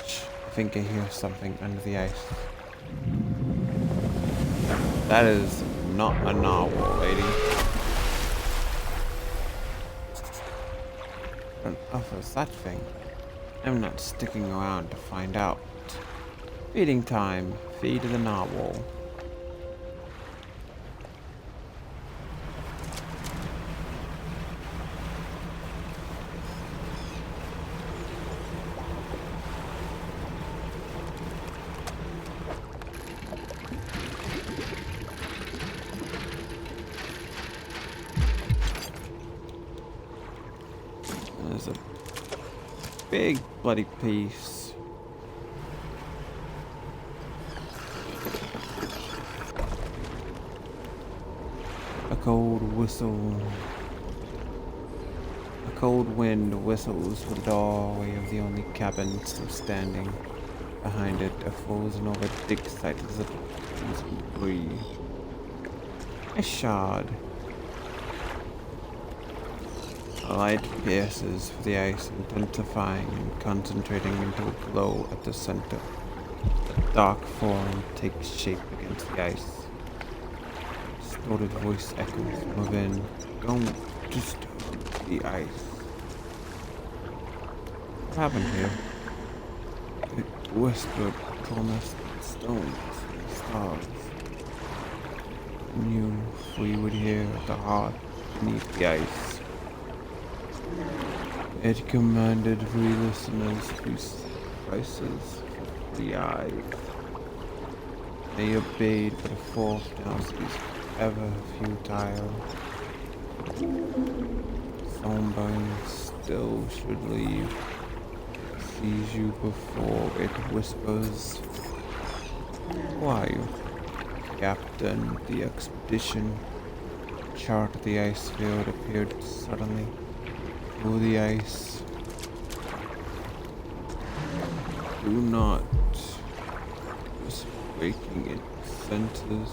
I think I hear something under the ice. That is not a narwhal, lady. What on earth is that thing? I'm not sticking around to find out. Feeding time. Feed the narwhal. There's a big bloody piece. A cold whistle. A cold wind whistles through the doorway of the only cabin still standing. Behind it, a frozen over dig site is a debris. A shard. A light pierces through the ice, intensifying and concentrating into a glow at the center. A dark form takes shape against the ice. A distorted voice echoes from within. Don't disturb the ice. What happened here? It whispered promised stones and stars. I knew we would hear the heart beneath the ice. It commanded free listeners whose sacrifices for the eyes. They obeyed, but a fourth analysis ever futile. Someone still should leave. Sees you before it whispers. Why, Captain, the expedition chart of the ice field appeared suddenly through the ice. Do not just breaking its senses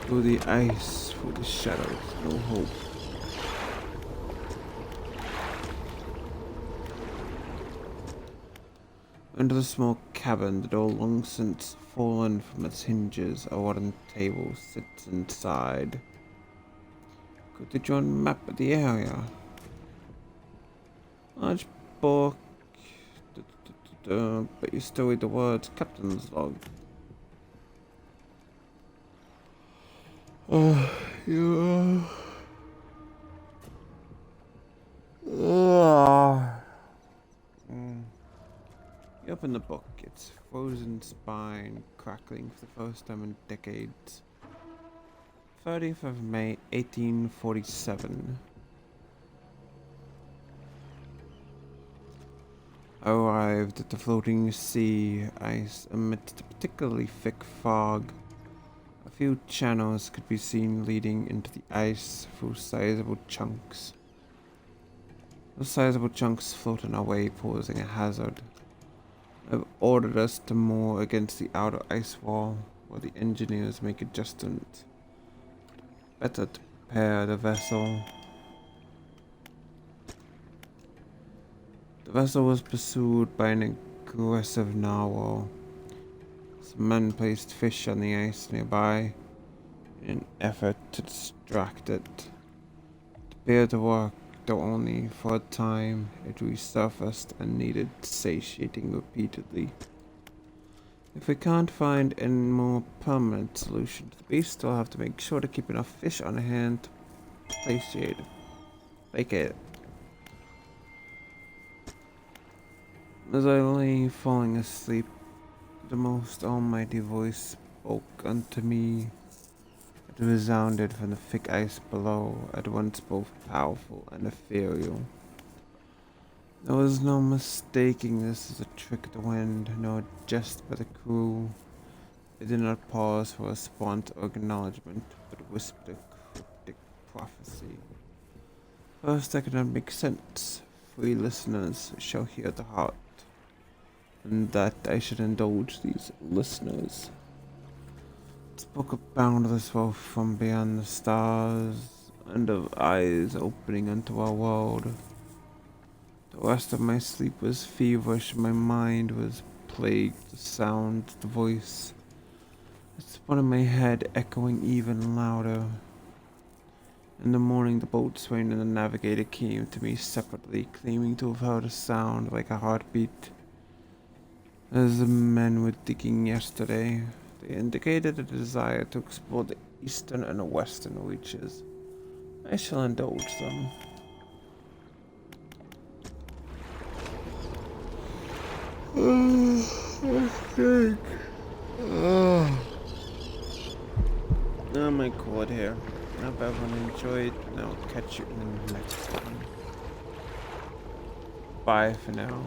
through the ice, through the shadows, no hope. Into the small cabin, the door long since fallen from its hinges, a wooden table sits inside. Could they draw a map of the area? Large book, but you still read the words Captain's log. You open the book, its frozen spine crackling for the first time in decades. 30th of May, 1847. Arrived at the floating sea ice amidst a particularly thick fog. A few channels could be seen leading into the ice through sizable chunks. Those sizable chunks floating away, posing a hazard. I've ordered us to moor against the outer ice wall, while the engineers make adjustments. Better to prepare the vessel. The vessel was pursued by an aggressive narwhal. Some men placed fish on the ice nearby in an effort to distract it. It appeared to work, though only for a time. It resurfaced and needed satiating repeatedly. If we can't find any more permanent solution to the beast, we'll have to make sure to keep enough fish on hand to placate it. As I lay falling asleep, the most almighty voice spoke unto me. It resounded from the thick ice below, at once both powerful and ethereal. There was no mistaking this as a trick of the wind, nor jest by the crew. It did not pause for response or acknowledgement, but whispered a cryptic prophecy. First, that could not make sense. Free listeners shall hear the heart, and that I should indulge these listeners. It spoke of boundless wealth from beyond the stars, and of eyes opening unto our world. The rest of my sleep was feverish, my mind was plagued with the sound, the voice. It spun in my head, echoing even louder. In the morning, the boatswain and the navigator came to me separately, claiming to have heard a sound like a heartbeat. As the men were digging yesterday, they indicated a desire to explore the eastern and western reaches. I shall indulge them. I might call it here. I hope everyone enjoyed, and I'll catch you in the next one. Bye for now.